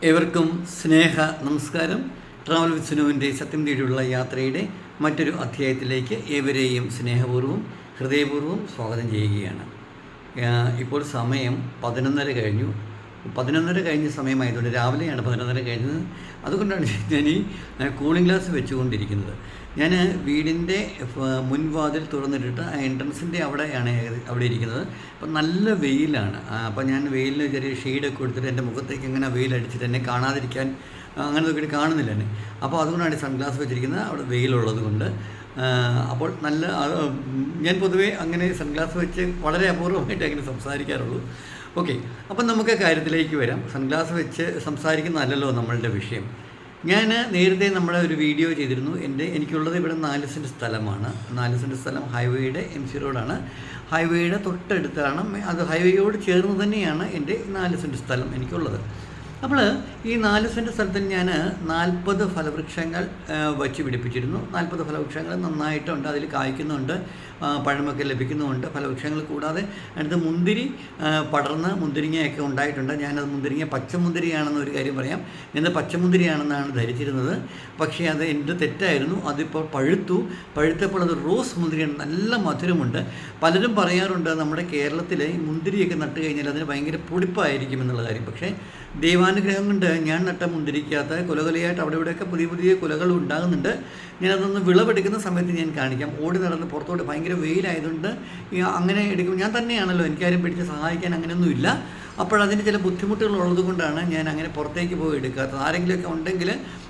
ഏവർക്കും സ്നേഹ നമസ്കാരം. Travel with സുനുവിൻ്റെ സത്യം തേടിയുള്ള യാത്രയുടെ മറ്റൊരു അധ്യായത്തിലേക്ക് ഏവരെയും സ്നേഹപൂർവ്വം ഹൃദയപൂർവ്വം സ്വാഗതം ചെയ്യുകയാണ്. ഇപ്പോൾ സമയം 11:30 കഴിഞ്ഞു. 11:30 കഴിഞ്ഞ സമയമായതുകൊണ്ട് രാവിലെയാണ് 11:30 കഴിഞ്ഞത്. അതുകൊണ്ടാണ് ഞാൻ ഈ കൂളിംഗ് ഗ്ലാസ് വെച്ചുകൊണ്ടിരിക്കുന്നത്. ഞാൻ വീടിൻ്റെ മുൻവാതിൽ തുറന്നിട്ടിട്ട് ആ എൻട്രൻസിൻ്റെ അവിടെയാണ് അവിടെ ഇരിക്കുന്നത്. അപ്പം നല്ല വെയിലാണ്. അപ്പം ഞാൻ വെയിലിന് ചെറിയ ഷെയ്ഡൊക്കെ കൊടുത്തിട്ട് എൻ്റെ മുഖത്തേക്ക് ഇങ്ങനെ വെയിലടിച്ചിട്ട് എന്നെ കാണാതിരിക്കാൻ അങ്ങനെ നോക്കിയിട്ട് കാണുന്നില്ല എന്നെ. അപ്പോൾ അതുകൊണ്ടാണ് സൺഗ്ലാസ് വെച്ചിരിക്കുന്നത്, അവിടെ വെയിലുള്ളത് കൊണ്ട്. അപ്പോൾ നല്ല ഞാൻ പൊതുവേ അങ്ങനെ സൺഗ്ലാസ് വെച്ച് വളരെ അപൂർവമായിട്ട് അങ്ങനെ സംസാരിക്കാറുള്ളൂ. ഓക്കെ, അപ്പം നമുക്ക് കാര്യത്തിലേക്ക് വരാം. സൺഗ്ലാസ് വെച്ച് സംസാരിക്കുന്നതല്ലല്ലോ നമ്മളുടെ വിഷയം. ഞാൻ നേരത്തെ നമ്മുടെ ഒരു വീഡിയോ ചെയ്തിരുന്നു. എനിക്കുള്ളത് ഇവിടെ 4 സെൻറ്റ് സ്ഥലമാണ്. 4 സെൻറ്റ് സ്ഥലം ഹൈവേയുടെ MC റോഡാണ്. ഹൈവേയുടെ തൊട്ടടുത്താണ്, അത് ഹൈവേയോട് ചേർന്ന് തന്നെയാണ് എൻ്റെ 4 സെൻറ്റ് സ്ഥലം എനിക്കുള്ളത്. അപ്പോൾ ഈ 4 സെൻറ്റ് സ്ഥലത്തിൽ ഞാൻ 40 ഫലവൃക്ഷങ്ങൾ വച്ച് പിടിപ്പിച്ചിരുന്നു. 40 ഫലവൃക്ഷങ്ങൾ നന്നായിട്ടുണ്ട്, അതിൽ കായ്ക്കുന്നുണ്ട്, പഴമൊക്കെ ലഭിക്കുന്നുമുണ്ട്. ഫലവൃക്ഷങ്ങൾ കൂടാതെ അടുത്ത് മുന്തിരി പടർന്ന് മുന്തിരിങ്ങയൊക്കെ ഉണ്ടായിട്ടുണ്ട്. ഞാനത് മുന്തിരിങ്ങ പച്ചമുന്തിരിയാണെന്ന് ഒരു കാര്യം പറയാം, ഞാൻ പച്ചമുന്തിരിയാണെന്നാണ് ധരിച്ചിരുന്നത്. പക്ഷേ അത് എൻ്റെ തെറ്റായിരുന്നു. അതിപ്പോൾ പഴുത്തപ്പോൾ അത് റോസ് മുന്തിരിയാണ്, നല്ല മധുരമുണ്ട്. പലരും പറയാറുണ്ട് നമ്മുടെ കേരളത്തിൽ ഈ മുന്തിരിയൊക്കെ നട്ട് കഴിഞ്ഞാൽ അതിന് ഭയങ്കര പൊടിപ്പായിരിക്കും എന്നുള്ള കാര്യം. പക്ഷേ ദൈവാനുഗ്രഹം കൊണ്ട് ഞാൻ നട്ട മുന്തിരിക്കകത്ത് കുലകുലയായിട്ട് അവിടെ ഇവിടെയൊക്കെ പുതിയ കുലകൾ ഉണ്ടാകുന്നുണ്ട്. ഞാനതൊന്ന് വിളവെടുക്കുന്ന സമയത്ത് ഞാൻ കാണിക്കാം. ഓടി നടന്ന് പുറത്തോട്ട് ഭയങ്കര വെയിലായതുകൊണ്ട് അങ്ങനെ എടുക്കും. ഞാൻ തന്നെയാണല്ലോ, എനിക്കാരും പിടിച്ച് സഹായിക്കാൻ അങ്ങനെയൊന്നുമില്ല. അപ്പോഴതിന് ചില ബുദ്ധിമുട്ടുകൾ ഉള്ളത് കൊണ്ടാണ് ഞാൻ അങ്ങനെ പുറത്തേക്ക് പോയി എടുക്കാത്തത്. ആരെങ്കിലുമൊക്കെ ഉണ്ടെങ്കിൽ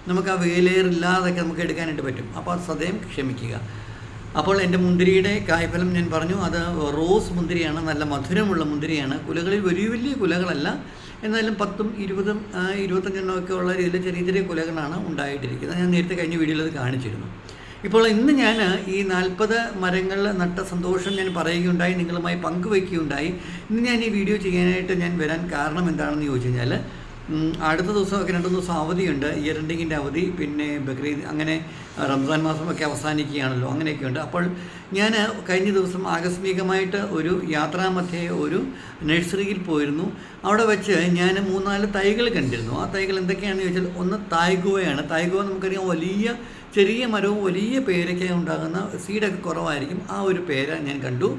നമുക്ക് ആ വെയിലേറില്ലാതൊക്കെ നമുക്ക് എടുക്കാനായിട്ട് പറ്റും. അപ്പോൾ അത് സദയം ക്ഷമിക്കുക. അപ്പോൾ എൻ്റെ മുന്തിരിയുടെ കായ്ഫലം ഞാൻ പറഞ്ഞു, അത് റോസ് മുന്തിരിയാണ്, നല്ല മധുരമുള്ള മുന്തിരിയാണ്. കുലകളിൽ വലിയ കുലകളല്ല, എന്നാലും 10, 20, 25 ഒക്കെ ഉള്ള രീതിയിൽ ചെറിയ കുലകളാണ് ഉണ്ടായിട്ടിരിക്കുന്നത്. ഞാൻ നേരത്തെ കഴിഞ്ഞ വീഡിയോയിൽ അത് കാണിച്ചിരുന്നു. ഇപ്പോൾ ഇന്ന് ഞാൻ ഈ 40 മരങ്ങൾ നട്ട സന്തോഷം ഞാൻ പറയുകയുണ്ടായി, നിങ്ങളുമായി പങ്കുവയ്ക്കുകയുണ്ടായി. ഇന്ന് ഞാൻ ഈ വീഡിയോ ചെയ്യാനായിട്ട് ഞാൻ വരാൻ കാരണം എന്താണെന്ന് ചോദിച്ചു കഴിഞ്ഞാൽ, അടുത്ത ദിവസമൊക്കെ 2 ദിവസം അവധിയുണ്ട്, ഇയർ എൻഡിങ്ങിൻ്റെ അവധി, പിന്നെ ബക്രീദ്, അങ്ങനെ റംസാൻ മാസമൊക്കെ അവസാനിക്കുകയാണല്ലോ, അങ്ങനെയൊക്കെയുണ്ട്. അപ്പോൾ ഞാൻ കഴിഞ്ഞ ദിവസം ആകസ്മികമായിട്ട് ഒരു യാത്രാമധ്യേ ഒരു നഴ്സറിയിൽ പോയിരുന്നു. അവിടെ വെച്ച് ഞാൻ 3-4 തൈകൾ കണ്ടിരുന്നു. ആ തൈകൾ എന്തൊക്കെയാണെന്ന് ചോദിച്ചാൽ, ഒന്ന് തായ്ഗോവയാണ്. തായ്ഗോവ നമുക്കറിയാം, ചെറിയ മരവും വലിയ പേരയ്ക്ക ഉണ്ടാകുന്ന, സീഡൊക്കെ കുറവായിരിക്കും. ആ ഒരു പേര ഞാൻ കണ്ടു.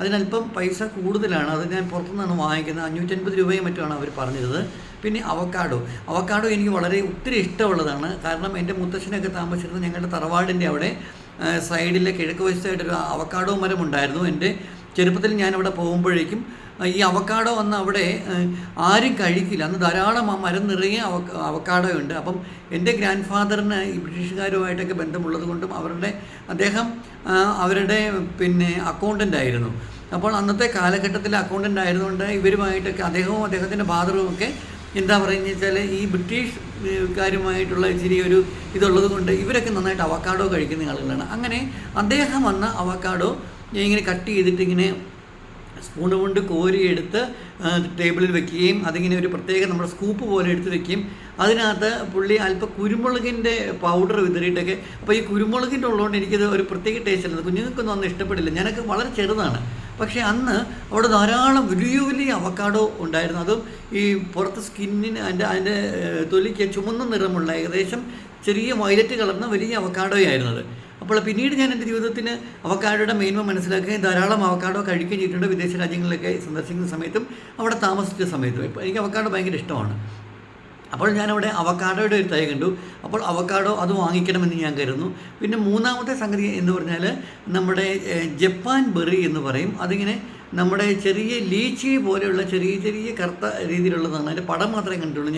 അതിനല്പം പൈസ കൂടുതലാണ്, അത് ഞാൻ പുറത്തുനിന്നാണ് വാങ്ങിക്കുന്നത്. 550 രൂപയും മറ്റുമാണ് അവർ പറഞ്ഞത്. പിന്നെ അവക്കാഡോ എനിക്ക് ഒത്തിരി ഇഷ്ടമുള്ളതാണ്. കാരണം എൻ്റെ മുത്തശ്ശനൊക്കെ താമസിച്ചിരുന്നത് ഞങ്ങളുടെ തറവാടിൻ്റെ അവിടെ സൈഡിലെ കിഴക്ക് വശത്തായിട്ടൊരു അവക്കാഡോ മരം ഉണ്ടായിരുന്നു. എൻ്റെ ചെറുപ്പത്തിൽ ഞാനവിടെ പോകുമ്പോഴേക്കും ഈ അവക്കാഡോ വന്ന് അവിടെ ആരും കഴിക്കില്ല. അന്ന് ധാരാളം ആ മരം നിറയെ അവക്കാഡോ ഉണ്ട്. അപ്പം എൻ്റെ ഗ്രാൻഡ് ഫാദറിന് ഈ ബ്രിട്ടീഷുകാരുമായിട്ടൊക്കെ ബന്ധമുള്ളത് കൊണ്ടും അദ്ദേഹം അവരുടെ അക്കൗണ്ടൻ്റ് ആയിരുന്നു. അപ്പോൾ അന്നത്തെ കാലഘട്ടത്തിൽ അക്കൗണ്ടൻ്റ് ആയതുകൊണ്ട് ഇവരുമായിട്ടൊക്കെ അദ്ദേഹവും അദ്ദേഹത്തിൻ്റെ ഫാദറും ഒക്കെ എന്താ പറയുന്നത് വെച്ചാൽ ഈ ബ്രിട്ടീഷുകാരുമായിട്ടുള്ള ഇച്ചിരി ഒരു ഇതുള്ളത് കൊണ്ട് ഇവരൊക്കെ നന്നായിട്ട് അവക്കാഡോ കഴിക്കുന്ന ആളുകളാണ്. അങ്ങനെ അദ്ദേഹം വന്ന അവക്കാഡോ ഇങ്ങനെ കട്ട് ചെയ്തിട്ട് ഇങ്ങനെ സ്പൂൺ കൊണ്ട് കോരിയെടുത്ത് ടേബിളിൽ വെക്കുകയും അതിങ്ങനെ ഒരു പ്രത്യേക നമ്മുടെ സ്കൂപ്പ് പോലെ എടുത്ത് വെക്കുകയും അതിനകത്ത് പുള്ളി അല്പം കുരുമുളകിൻ്റെ പൗഡർ വിതറിയിട്ടൊക്കെ. അപ്പോൾ ഈ കുരുമുളകിൻ്റെ ഉള്ളതുകൊണ്ട് എനിക്കത് ഒരു പ്രത്യേക ടേസ്റ്റ് അല്ല, കുഞ്ഞുങ്ങൾക്കൊന്നും അന്ന് ഇഷ്ടപ്പെടില്ല. ഞാനൊക്കെ വളരെ ചെറുതാണ്. പക്ഷേ അന്ന് അവിടെ ധാരാളം വലിയ അവക്കാഡോ ഉണ്ടായിരുന്നു. അതും ഈ പുറത്ത് സ്കിന്നിന് അതിൻ്റെ തൊലിക്ക് ചുമന്ന നിറമുള്ള ഏകദേശം ചെറിയ വയലറ്റ് കളർന്ന വലിയ അവക്കാഡോയായിരുന്നത്. അപ്പോൾ പിന്നീട് ഞാൻ എൻ്റെ ജീവിതത്തിന് അവക്കാഡോയുടെ മേന്മ മനസ്സിലാക്കുകയും ധാരാളം അവക്കാഡോ കഴിക്കുകയും ചെയ്തിട്ടുണ്ട്. വിദേശ രാജ്യങ്ങളിലൊക്കെ സന്ദർശിക്കുന്ന സമയത്തും അവിടെ താമസിച്ച സമയത്തും. ഇപ്പോൾ എനിക്ക് അവക്കാഡോ ഭയങ്കര ഇഷ്ടമാണ്. അപ്പോൾ ഞാനവിടെ അവക്കാഡോയുടെ ഒരു തൈ കണ്ടു. അപ്പോൾ അവക്കാഡോ അത് വാങ്ങിക്കണമെന്ന് ഞാൻ കരുതുന്നു. പിന്നെ മൂന്നാമത്തെ സംഗതി എന്ന് പറഞ്ഞാൽ നമ്മുടെ ജപ്പാൻ ബെറി എന്ന് പറയും. അതിങ്ങനെ നമ്മുടെ ചെറിയ ലീച്ചി പോലെയുള്ള ചെറിയ കറുത്ത രീതിയിലുള്ളതാണ്. അതിൻ്റെ പടം മാത്രമേ കണ്ടിട്ടുള്ളൂ.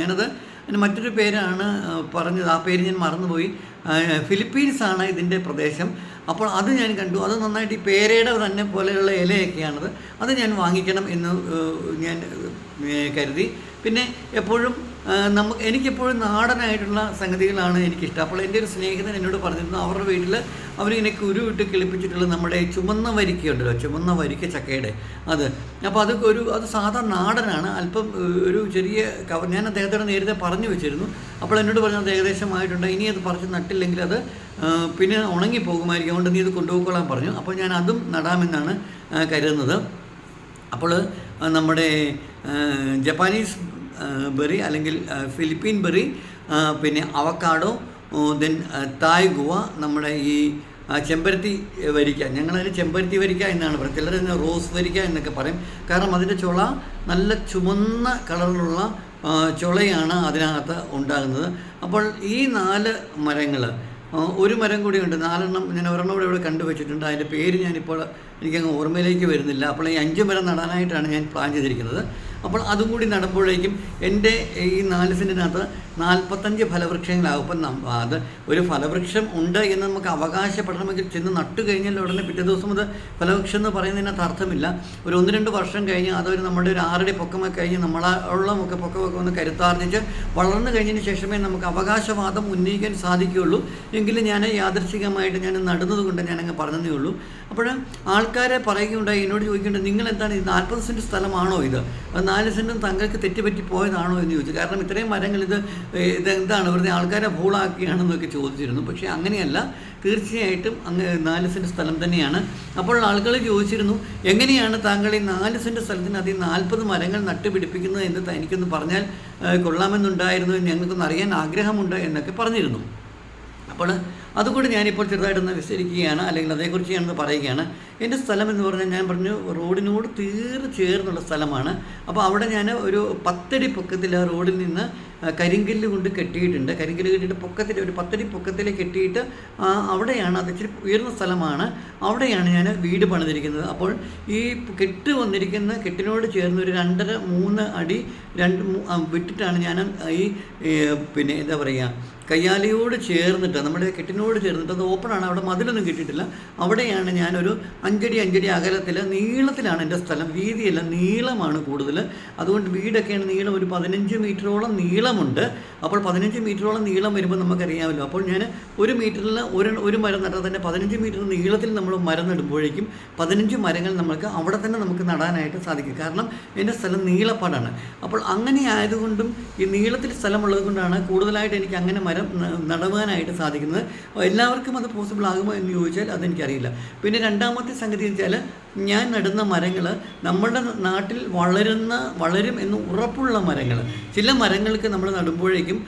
അതിന് മറ്റൊരു പേരാണ് പറഞ്ഞത്, ആ പേര് ഞാൻ മറന്നുപോയി. ഫിലിപ്പീൻസാണ് ഇതിൻ്റെ പ്രദേശം. അപ്പോൾ അത് ഞാൻ കണ്ടു. അത് നന്നായിട്ട് ഈ പേരയുടെ തന്നെ പോലെയുള്ള ഇലയൊക്കെയാണത്. അത് ഞാൻ വാങ്ങിക്കണം എന്ന് ഞാൻ കരുതി. പിന്നെ എപ്പോഴും എനിക്കെപ്പോഴും നാടനായിട്ടുള്ള സംഗതികളാണ് എനിക്കിഷ്ടം. അപ്പോൾ എൻ്റെ ഒരു സ്നേഹിതൻ എന്നോട് പറഞ്ഞിരുന്നു, അവരുടെ വീട്ടിൽ അവരിങ്ങനെ കുരുവിട്ട് കിളിപ്പിച്ചിട്ടുള്ള നമ്മുടെ ചുമന്ന വരിക്കയുണ്ടല്ലോ, ചുമന്ന വരിക്ക ചക്കയുടെ അത്. അപ്പോൾ അത് സാധാ നാടനാണ്. അല്പം ഒരു ചെറിയ കവർ ഞാൻ അദ്ദേഹത്തോട് നേരത്തെ പറഞ്ഞു വെച്ചിരുന്നു. അപ്പോൾ എന്നോട് പറഞ്ഞത് ഏകദേശമായിട്ടുണ്ട്, ഇനി അത് പറിച്ച് നട്ടില്ലെങ്കിൽ അത് പിന്നെ ഉണങ്ങിപ്പോകുമായിരിക്കും, അതുകൊണ്ട് നീ ഇത് കൊണ്ടുപോയിക്കൊള്ളാൻ പറഞ്ഞു. അപ്പോൾ ഞാൻ അതും നടാമെന്നാണ് കരുതുന്നത്. അപ്പോൾ നമ്മുടെ ജപ്പാനീസ് ബെറി അല്ലെങ്കിൽ ഫിലിപ്പീൻ ബെറി, പിന്നെ അവക്കാഡോ, ദെൻ തായ് ഗുവ, നമ്മുടെ ഈ ചെമ്പരത്തി വരിക്ക, ഞങ്ങളതിന് ചെമ്പരത്തി വരിക്ക എന്നാണ് പറയുന്നത്, ചിലർ റോസ് വരിക്ക എന്നൊക്കെ പറയും. കാരണം അതിൻ്റെ ചുള നല്ല ചുമന്ന കളറിലുള്ള ചുളയാണ് അതിനകത്ത് ഉണ്ടാകുന്നത്. അപ്പോൾ ഈ 4 മരങ്ങൾ, ഒരു മരം കൂടിയുണ്ട്, 4എണ്ണം ഞാൻ ഒരെണ്ണം കൂടെ ഇവിടെ കണ്ടുവച്ചിട്ടുണ്ട്. അതിൻ്റെ പേര് ഞാനിപ്പോൾ എനിക്കങ്ങ് ഓർമ്മയിലേക്ക് വരുന്നില്ല. അപ്പോൾ ഈ 5 മരം നടാനായിട്ടാണ് ഞാൻ പ്ലാൻ ചെയ്തിരിക്കുന്നത്. അപ്പോൾ അതും കൂടി നടുമ്പോഴേക്കും എൻ്റെ ഈ 4 സെൻറ്റിനകത്ത് 45 ഫലവൃക്ഷങ്ങളാകും. അപ്പം അത് ഒരു ഫലവൃക്ഷം ഉണ്ട് എന്ന് നമുക്ക് അവകാശപ്പെടണമെങ്കിൽ ചെന്ന് നട്ടു കഴിഞ്ഞാൽ ഉടനെ പിറ്റേ ദിവസം അത് ഫലവൃക്ഷം എന്ന് പറയുന്നതിനകത്ത് അർത്ഥമില്ല. ഒരു 1-2 വർഷം കഴിഞ്ഞ് അതൊരു നമ്മുടെ ഒരു 6 അടി പൊക്കമൊക്കെ കഴിഞ്ഞ് നമ്മളെ പൊക്കമൊക്കെ ഒന്ന് കരുത്താർജിച്ച് വളർന്നു കഴിഞ്ഞതിന് ശേഷമേ നമുക്ക് അവകാശവാദം ഉന്നയിക്കാൻ സാധിക്കുകയുള്ളൂ. എങ്കിലും ഞാൻ യാദൃശ്ചികമായിട്ട് ഞാൻ നടുന്നത് കൊണ്ട് ഞാനങ്ങ് പറഞ്ഞതേ ഉള്ളൂ. അപ്പോൾ ആൾക്കാരെ പറയുകയുണ്ടായി, എന്നോട് ചോദിക്കേണ്ടത്, നിങ്ങൾ എന്താണ് ഇത് 40 സെൻറ്റ് സ്ഥലമാണോ ഇത്, 4 സെൻറ്റും താങ്കൾക്ക് തെറ്റുപറ്റി പോയതാണോ എന്ന് ചോദിച്ചു. കാരണം ഇത്രയും മരങ്ങൾ ഇതെന്താണ് വെറുതെ ആൾക്കാരെ ഭൂളാക്കിയാണെന്നൊക്കെ ചോദിച്ചിരുന്നു. പക്ഷേ അങ്ങനെയല്ല, തീർച്ചയായിട്ടും അങ്ങ് 4 സെൻറ്റ് സ്ഥലം തന്നെയാണ്. അപ്പോൾ ആളുകൾ ചോദിച്ചിരുന്നു, എങ്ങനെയാണ് താങ്കൾ ഈ 4 സെൻറ്റ് സ്ഥലത്തിനകത്ത് 40 മരങ്ങൾ നട്ടുപിടിപ്പിക്കുന്നത് എന്ന് എനിക്കൊന്ന് പറഞ്ഞാൽ കൊള്ളാമെന്നുണ്ടായിരുന്നു, ഞങ്ങൾക്കൊന്ന് അറിയാൻ ആഗ്രഹമുണ്ട് എന്നൊക്കെ പറഞ്ഞിരുന്നു. അപ്പോൾ അതുകൂടി ഞാനിപ്പോൾ ചെറുതായിട്ടൊന്ന് വിസ്തരിക്കുകയാണ്, അല്ലെങ്കിൽ അതേക്കുറിച്ച് ഞാനൊന്ന് പറയുകയാണ്. എൻ്റെ സ്ഥലം എന്ന് പറഞ്ഞാൽ ഞാൻ പറഞ്ഞു റോഡിനോട് ചേർന്നുള്ള സ്ഥലമാണ്. അപ്പോൾ അവിടെ ഞാൻ ഒരു 10 അടി പൊക്കത്തിൽ ആ റോഡിൽ നിന്ന് കരിങ്കല്ല് കൊണ്ട് കെട്ടിയിട്ടുണ്ട്. കരിങ്കല്ല് കെട്ടിയിട്ട് പൊക്കത്തിൽ ഒരു 10 അടി പൊക്കത്തിൽ കെട്ടിയിട്ട് അവിടെയാണ്, അത് ഇച്ചിരി ഉയർന്ന സ്ഥലമാണ്, അവിടെയാണ് ഞാൻ വീട് പണിതിരിക്കുന്നത്. അപ്പോൾ ഈ വന്നിരിക്കുന്ന കെട്ടിനോട് ചേർന്ന് ഒരു 2.5-3 അടി വിട്ടിട്ടാണ് ഞാൻ ഈ പിന്നെ എന്താ പറയുക, കയ്യാലയോട് ചേർന്നിട്ട്, നമ്മുടെ കെട്ടിനോട് ചേർന്നിട്ട്, അത് ഓപ്പണാണ്, അവിടെ മതിലൊന്നും കിട്ടിയിട്ടില്ല. അവിടെയാണ് ഞാനൊരു 5 അടി അകലത്തിൽ, നീളത്തിലാണ് എൻ്റെ സ്ഥലം, വീതിയല്ല നീളമാണ് കൂടുതൽ. അതുകൊണ്ട് വീടൊക്കെയാണ് നീളം, ഒരു 15 മീറ്ററോളം നീളമുണ്ട്. അപ്പോൾ 15 മീറ്ററോളം നീളം വരുമ്പോൾ നമുക്കറിയാമല്ലോ. അപ്പോൾ ഞാൻ 1 മീറ്ററിൽ ഒരു മരം നട്ടാൽ തന്നെ 15 മീറ്റർ നീളത്തിൽ നമ്മൾ മരം നടുമ്പോഴേക്കും 15 മരങ്ങൾ നമുക്ക് അവിടെ തന്നെ നമുക്ക് നടാനായിട്ട് സാധിക്കും. കാരണം എൻ്റെ സ്ഥലം നീളപ്പാടാണ്. അപ്പോൾ അങ്ങനെ ആയതുകൊണ്ടും ഈ നീളത്തിൽ സ്ഥലമുള്ളത് കൊണ്ടാണ് കൂടുതലായിട്ട് എനിക്ക് അങ്ങനെ മരം നടുവാനായിട്ട് സാധിക്കുന്നത്. എല്ലാവർക്കും അത് പോസിബിൾ ആകുമോ എന്ന് ചോദിച്ചാൽ അതെനിക്കറിയില്ല. പിന്നെ രണ്ടാമത്തെ സംഗതി എന്ന് വെച്ചാൽ, ഞാൻ നടുന്ന മരങ്ങൾ നമ്മുടെ നാട്ടിൽ വളരും എന്ന് ഉറപ്പുള്ള മരങ്ങൾ. ചില മരങ്ങൾക്ക് നമ്മൾ നടുമ്പോഴേക്കും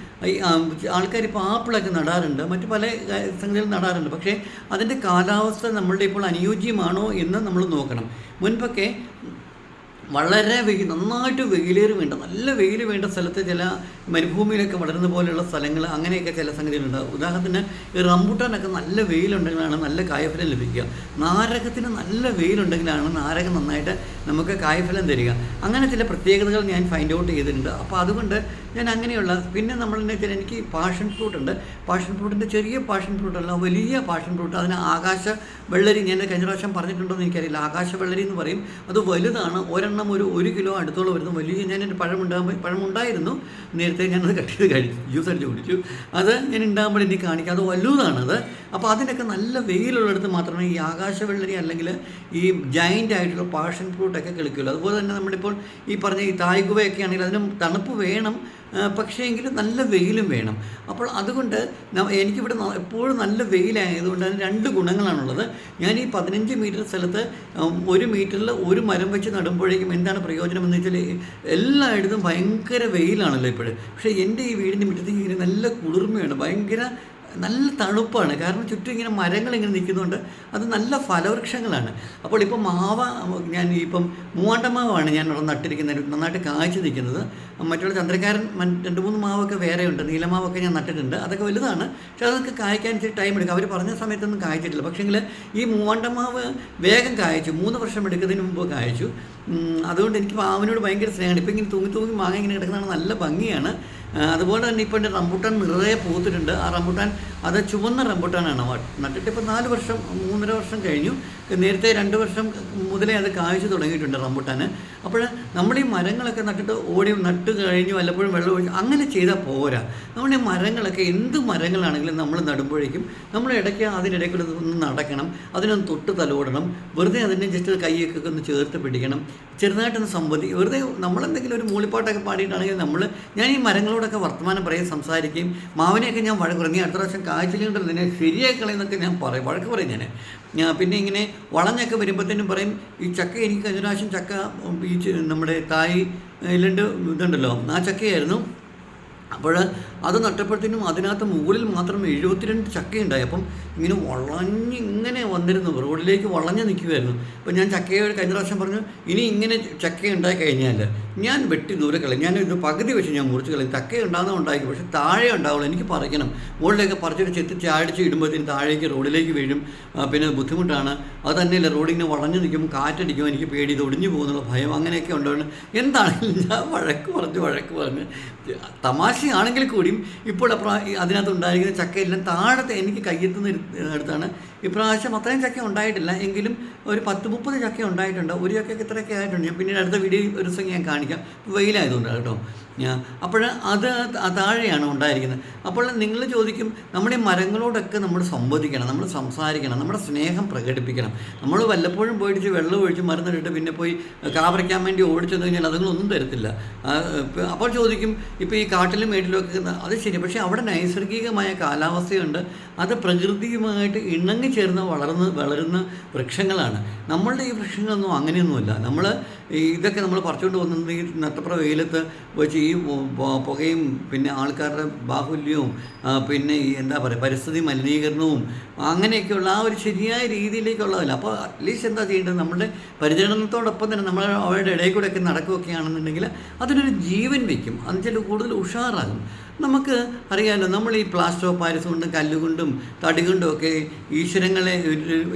ആൾക്കാരിപ്പോൾ ആപ്പിളൊക്കെ നടാറുണ്ട്, മറ്റു പല സംഗതികൾ നടാറുണ്ട്. പക്ഷേ അതിൻ്റെ കാലാവസ്ഥ നമ്മളുടെ ഇപ്പോൾ അനുയോജ്യമാണോ എന്ന് നമ്മൾ നോക്കണം. മുൻപൊക്കെ വളരെ നന്നായിട്ട് വെയിലേറി വേണ്ട, നല്ല വെയിൽ വേണ്ട സ്ഥലത്ത്, ചില മരുഭൂമിയിലൊക്കെ വളരുന്ന പോലെയുള്ള സ്ഥലങ്ങൾ, അങ്ങനെയൊക്കെ ചില സംഗതികളുണ്ട്. ഉദാഹരണത്തിന് ഈ റംബുട്ടാനൊക്കെ നല്ല വെയിലുണ്ടെങ്കിലാണ് നല്ല കായഫലം ലഭിക്കുക. നാരകത്തിന് നല്ല വെയിലുണ്ടെങ്കിലാണ് നാരകം നന്നായിട്ട് നമുക്ക് കായഫലം തരിക. അങ്ങനെ ചില പ്രത്യേകതകൾ ഞാൻ ഫൈൻഡ് ഔട്ട് ചെയ്തിട്ടുണ്ട്. അപ്പോൾ അതുകൊണ്ട് ഞാൻ അങ്ങനെയുള്ള, പിന്നെ നമ്മളെന്ന് വെച്ചാൽ എനിക്ക് പാഷൻ ഫ്രൂട്ട് ഉണ്ട്. പാഷൻ ഫ്രൂട്ടിൻ്റെ ചെറിയ പാഷൻ ഫ്രൂട്ടല്ല, വലിയ പാഷൻ ഫ്രൂട്ട്. അതിന് ആകാശ വെള്ളരി, ഞാൻ കഴിഞ്ഞ പ്രാവശ്യം പറഞ്ഞിട്ടുണ്ടോ എന്ന് എനിക്കറിയില്ല. ആകാശ വെള്ളരി എന്ന് പറയും. അത് വലുതാണ്, ഒരെണ്ണം ഒരു 1 കിലോ അടുത്തോളം വരുന്നു. വലിയ, ഞാനൊരു പഴമുണ്ടായിരുന്നു നേരത്തെ, ഞാനത് കട്ട് ചെയ്ത് ജ്യൂസ് അടിച്ച് കുടിച്ചു. അത് ഞാൻ ഉണ്ടാകുമ്പോൾ എനിക്ക് കാണിക്കാം, അത് വലുതാണത്. അപ്പോൾ അതിനൊക്കെ നല്ല വെയിലുള്ളിടത്ത് മാത്രമേ ഈ ആകാശ വെള്ളരി അല്ലെങ്കിൽ ഈ ജയൻ്റ് ആയിട്ടുള്ള പാഷൻ ഫ്രൂട്ടൊക്കെ കിളിക്കുള്ളൂ. അതുപോലെ തന്നെ നമ്മളിപ്പോൾ ഈ പറഞ്ഞ ഈ തായ്ഗുവയൊക്കെ ആണെങ്കിൽ അതിനും തണുപ്പ് വേണം, പക്ഷേ എങ്കിലും നല്ല വെയിലും വേണം. അപ്പോൾ അതുകൊണ്ട് എനിക്കിവിടെ എപ്പോഴും നല്ല വെയിലായതുകൊണ്ട് അതിന് 2 ഗുണങ്ങളാണുള്ളത്. ഞാൻ ഈ 15 മീറ്റർ സ്ഥലത്ത് 1 മീറ്ററിൽ ഒരു മരം വെച്ച് നടുമ്പോഴേക്കും എന്താണ് പ്രയോജനം എന്ന് വെച്ചാൽ, എല്ലായിടത്തും ഭയങ്കര വെയിലാണല്ലോ ഇപ്പോഴും. പക്ഷേ എൻ്റെ ഈ വീടിൻ്റെ മുറ്റത്തേക്ക് ഇങ്ങനെ നല്ല കുളിർമയാണ്, ഭയങ്കര നല്ല തണുപ്പാണ്. കാരണം ചുറ്റും ഇങ്ങനെ മരങ്ങൾ ഇങ്ങനെ നിൽക്കുന്നുണ്ട്, അത് നല്ല ഫലവൃക്ഷങ്ങളാണ്. അപ്പോൾ ഇപ്പോൾ ഞാൻ ഇപ്പം മൂവാണ്ടമാവാണ് ഞാൻ നട്ടിരിക്കുന്നത്, നന്നായിട്ട് കായ്ച്ചു നിൽക്കുന്നത്. മറ്റുള്ള ചന്ദ്രക്കാരൻ 2-3 മാവൊക്കെ വേറെയുണ്ട്, നീലമാവൊക്കെ ഞാൻ നട്ടിട്ടുണ്ട്, അതൊക്കെ വലുതാണ്. പക്ഷേ അതൊക്കെ കായ്ക്കാൻ ഇച്ചിരി ടൈം എടുക്കും. അവർ പറഞ്ഞ സമയത്തൊന്നും കായ്ച്ചിട്ടില്ല. പക്ഷേങ്കിൽ ഈ മൂവാണ്ടമാവ് വേഗം കായ്ച്ചു, 3 വർഷം എടുക്കുന്നതിന് മുമ്പ് കായ്ച്ചു. അതുകൊണ്ട് എനിക്ക് മാവിനോട് ഭയങ്കര സ്നേഹമാണ്. ഇപ്പോൾ ഇങ്ങനെ തൂങ്ങി മാങ്ങ ഇങ്ങനെ കിടക്കുന്നതാണ്, നല്ല ഭംഗിയാണ്. അതുപോലെ തന്നെ ഇപ്പോൾ എൻ്റെ റംബുട്ടാൻ നിറയെ പൂത്തിട്ടുണ്ട്. ആ റംബുട്ടാൻ അത് ചുവന്ന റംബുട്ടാനാണ് നട്ടിട്ട് ഇപ്പോൾ 4 വർഷം 3.5 വർഷം കഴിഞ്ഞു. നേരത്തെ 2 വർഷം മുതലേ അത് കായ്ച്ചു തുടങ്ങിയിട്ടുണ്ട് റംബുട്ടാൻ. അപ്പോൾ നമ്മൾ ഈ മരങ്ങളൊക്കെ നട്ട് കഴിഞ്ഞു വല്ലപ്പോഴും വെള്ളം ഒഴിച്ച് അങ്ങനെ ചെയ്താൽ പോരാ. നമ്മുടെ മരങ്ങളൊക്കെ എന്ത് മരങ്ങളാണെങ്കിലും നമ്മൾ നടുമ്പോഴേക്കും നമ്മൾ അതിനിടയ്ക്കൂടെ ഒന്ന് നടക്കണം, അതിനൊന്ന് തൊട്ട് തലോടണം, വെറുതെ അതിനെ ജസ്റ്റ് കൈയൊക്കെ ഒന്ന് ചേർത്ത് പിടിക്കണം, ചെറുതായിട്ടൊന്ന് വെറുതെ നമ്മളെന്തെങ്കിലും ഒരു മൂളിപ്പാട്ടൊക്കെ പാടിയിട്ടാണെങ്കിൽ ഞാൻ ഈ മരങ്ങളോടൊക്കെ വർത്തമാനം പറയും, സംസാരിക്കുകയും മാവിനെയൊക്കെ ഞാൻ വഴക്കുറങ്ങി അടുത്ത പ്രാവശ്യം കാഴ്ചകളുണ്ടല്ലോ ഇതിനെ ശരിയായി കളയുന്നൊക്കെ ഞാൻ പറയും, വഴക്ക് പറയും ഞാൻ. പിന്നെ ഇങ്ങനെ വളഞ്ഞൊക്കെ വരുമ്പോഴത്തേനും പറയും ഈ ചക്ക, എനിക്ക് കഴിഞ്ഞ പ്രാവശ്യം ചക്ക ഈ നമ്മുടെ തായ്ലൻഡ് ഇതുണ്ടല്ലോ ആ ചക്കയായിരുന്നു. അപ്പോൾ അത് നട്ടപ്പോഴത്തേനും അതിനകത്ത് മുകളിൽ മാത്രം 72 ചക്കയുണ്ടായി. അപ്പം ഇങ്ങനെ ഇങ്ങനെ വന്നിരുന്നു, റോഡിലേക്ക് വളഞ്ഞ് നിൽക്കുമായിരുന്നു. അപ്പോൾ ഞാൻ ചക്കയോട് കഴിഞ്ഞ പ്രാവശ്യം പറഞ്ഞു, ഇനി ഇങ്ങനെ ചക്ക ഉണ്ടായി കഴിഞ്ഞാൽ ഞാൻ വെട്ടി ദൂരെ കളയും, ഞാൻ ഇത് പകുതി വെച്ച് ഞാൻ മുറിച്ച് കളയും. ചക്ക ഉണ്ടാകുന്ന ഉണ്ടായിരിക്കും, പക്ഷേ താഴെ ഉണ്ടാവുള്ളൂ, എനിക്ക് പറിക്കണം. മുകളിലേക്ക് പറിച്ചിട്ട് ചാടിച്ച് ഇടുമ്പോഴത്തേനും താഴേക്ക് റോഡിലേക്ക് വീഴും, പിന്നെ ബുദ്ധിമുട്ടാണ്. അത് തന്നെയല്ല, റോഡിങ്ങനെ വളഞ്ഞു നിൽക്കുമ്പോൾ കാറ്റടിക്കുമ്പോൾ എനിക്ക് പേടി, ഇത് ഒടിഞ്ഞു പോകുന്നുള്ള ഭയം, അങ്ങനെയൊക്കെ ഉണ്ടാവുന്നത്. എന്താണെങ്കിലും ഞാൻ വഴക്ക് പറഞ്ഞ് തമാശയാണെങ്കിൽ കൂടിയും ഇപ്പോൾ അതിനകത്ത് ഉണ്ടായിരിക്കുന്ന ചക്കയെല്ലാം താഴത്തെ എനിക്ക് കയ്യെത്തുന്ന അടുത്താണ്. ഇപ്രാവശ്യം അത്രയും ചക്ക ഉണ്ടായിട്ടില്ല, എങ്കിലും ഒരു 10-30 ചക്ക ഉണ്ടായിട്ടുണ്ട്. ഒരു ചക്കയ്ക്ക് ഇത്രയൊക്കെ ആയിട്ടുണ്ട്. ഞാൻ പിന്നീട് അടുത്ത വീഡിയോ ഒരു ദിവസം ഞാൻ കാണിക്കാം, വെയിലായതുകൊണ്ട് കേട്ടോ. അപ്പോൾ അത് താഴെയാണ് ഉണ്ടായിരിക്കുന്നത്. അപ്പോൾ നിങ്ങൾ ചോദിക്കും, നമ്മുടെ മരങ്ങളോടൊക്കെ നമ്മൾ സംവദിക്കണം, നമ്മൾ സംസാരിക്കണം, നമ്മുടെ സ്നേഹം പ്രകടിപ്പിക്കണം. നമ്മൾ വല്ലപ്പോഴും പോയിട്ട് വെള്ളം ഒഴിച്ച് മരുന്നിട്ട് പിന്നെ പോയി കാവറിക്കാൻ വേണ്ടി ഓടിച്ചെന്ന് കഴിഞ്ഞാൽ അതുങ്ങളൊന്നും തരത്തില്ല. അപ്പോൾ ചോദിക്കും, ഇപ്പോൾ ഈ കാട്ടിലും മേട്ടിലും ഒക്കെ അത് ശരി, പക്ഷേ അവിടെ നൈസർഗികമായ കാലാവസ്ഥയുണ്ട്, അത് പ്രകൃതിയുമായിട്ട് ഇണങ്ങി ചേർന്ന് വളരുന്ന വൃക്ഷങ്ങളാണ്. നമ്മളുടെ ഈ വൃക്ഷങ്ങളൊന്നും അങ്ങനെയൊന്നുമില്ല. ഇതൊക്കെ നമ്മൾ പറിച്ചുകൊണ്ട് വന്നത് ഈ നട്ടപ്ര വെയിലത്ത് വെച്ച് ഈ പുകയും പിന്നെ ആൾക്കാരുടെ ബാഹുല്യവും പിന്നെ ഈ എന്താ പറയുക പരിസ്ഥിതി മലിനീകരണവും അങ്ങനെയൊക്കെയുള്ള ആ ഒരു ശരിയായ രീതിയിലേക്കുള്ളതല്ല. അപ്പോൾ അറ്റ്ലീസ്റ്റ് എന്താ ചെയ്യേണ്ടത്, നമ്മളുടെ പരിചരണത്തോടൊപ്പം തന്നെ നമ്മൾ അവരുടെ ഇടയിൽ കൂടെയൊക്കെ നടക്കുകയൊക്കെയാണെന്നുണ്ടെങ്കിൽ അതിനൊരു ജീവൻ വയ്ക്കും, അതിൽ കൂടുതൽ ഉഷാറാകും. നമുക്ക് അറിയാമല്ലോ, നമ്മൾ ഈ പ്ലാസ്റ്റർ ഓഫ് പാരീസ് കൊണ്ടും കല്ലുകൊണ്ടും തടി കൊണ്ടും ഒക്കെ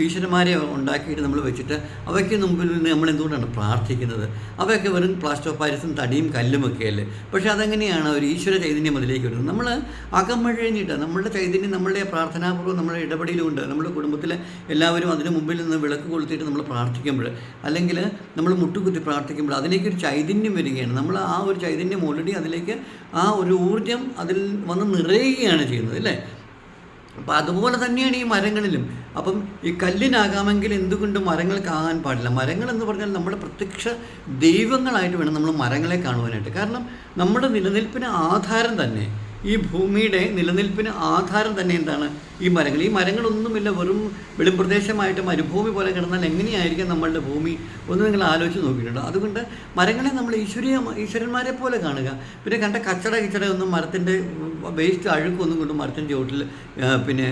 ഈശ്വരന്മാരെ ഉണ്ടാക്കിയിട്ട് നമ്മൾ വെച്ചിട്ട് അവയ്ക്ക് മുമ്പിൽ നിന്ന് നമ്മൾ എന്തുകൊണ്ടാണ് പ്രാർത്ഥിക്കുന്നത്? അവയൊക്കെ വെറും പ്ലാസ്റ്റർ ഓഫ് പാരീസും തടിയും കല്ലുമൊക്കെയല്ലേ. പക്ഷേ അതെങ്ങനെയാണ് ഒരു ഈശ്വര ചൈതന്യം അതിലേക്ക് വരുന്നത്? നമ്മൾ അകമഴഞ്ഞിട്ട് നമ്മളുടെ ചൈതന്യം നമ്മളുടെ പ്രാർത്ഥനാപൂർവ്വം നമ്മുടെ ഇടപെടലുണ്ട്. നമ്മുടെ കുടുംബത്തിലെ എല്ലാവരും അതിന് മുമ്പിൽ നിന്ന് വിളക്ക് കൊളുത്തിയിട്ട് നമ്മൾ പ്രാർത്ഥിക്കുമ്പോൾ, അല്ലെങ്കിൽ നമ്മൾ മുട്ടുകുത്തി പ്രാർത്ഥിക്കുമ്പോൾ അതിലേക്കൊരു ചൈതന്യം വരികയാണ്. നമ്മൾ ആ ഒരു ചൈതന്യം ഓൾറെഡി അതിലേക്ക് ആ ഒരു ഊർജ്ജം അതിൽ വന്ന് നിറയുകയാണ് ചെയ്യുന്നത്, അല്ലേ? അപ്പം അതുപോലെ തന്നെയാണ് ഈ മരങ്ങളിലും. അപ്പം ഈ കല്ലിനാകാമെങ്കിൽ എന്തുകൊണ്ട് മരങ്ങൾക്കാകാൻ പാടില്ല? മരങ്ങൾ എന്ന് പറഞ്ഞാൽ നമ്മുടെ പ്രത്യക്ഷ ദൈവങ്ങളായിട്ട് വേണം നമ്മൾ മരങ്ങളെ കാണുവാനായിട്ട്. കാരണം നമ്മുടെ നിലനിൽപ്പിന് ആധാരം തന്നെ, ഈ ഭൂമിയുടെ നിലനിൽപ്പിന് ആധാരം തന്നെ എന്താണ്? ഈ മരങ്ങൾ. ഈ മരങ്ങളൊന്നുമില്ല, വെറും പ്രദേശമായിട്ട് മരുഭൂമി പോലെ കിടന്നാൽ എങ്ങനെയായിരിക്കും നമ്മളുടെ ഭൂമി? ഒന്ന് നിങ്ങൾ ആലോചിച്ച് നോക്കിയിട്ടുണ്ട്. അതുകൊണ്ട് മരങ്ങളെ നമ്മൾ ഈശ്വരന്മാരെ പോലെ കാണുക. പിന്നെ കണ്ട കച്ചട ഒന്നും മരത്തിൻ്റെ വേസ്റ്റ് അഴുക്കൊന്നും കൊണ്ട് മരത്തിൻ്റെ ചുവട്ടിൽ പിന്നെ